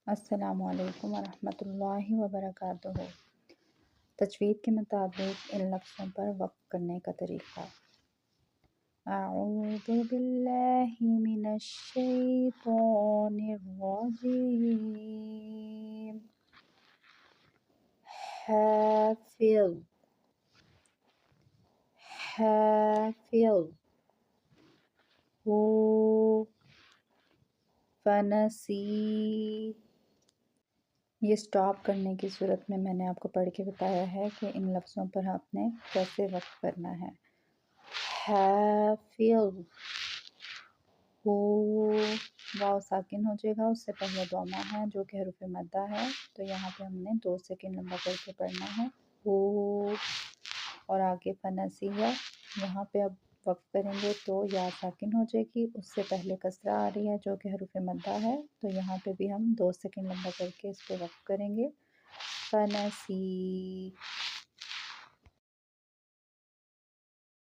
السلام علیکم ورحمۃ اللہ وبرکاتہ۔ تجوید کے مطابق ان لفظوں پر وقف کرنے کا طریقہ: اعوذ باللہ من الشیطان الرجیم، حافظ، حافظ، ہو، فنسی۔ یہ سٹاپ کرنے کی صورت میں میں نے آپ کو پڑھ کے بتایا ہے کہ ان لفظوں پر آپ نے کیسے وقف کرنا ہے۔ حافظ، ہو، واو ساکن ہو جائے گا، اس سے پہلے ضمہ ہے جو کہ حروف مدہ ہے، تو یہاں پہ ہم نے 2 سیکنڈ لمبا کر کے پڑھنا ہے، ہو، اور آگے فنسی ہے، یہاں پہ اب وقف کریں گے تو یا ساکن ہو جائے گی، اس سے پہلے کسرہ آ رہی ہے جو کہ حروف مدہ ہے، تو یہاں پہ بھی ہم 2 سیکنڈ لمبا کر کے اس پہ وقف کریں گے، فنسی۔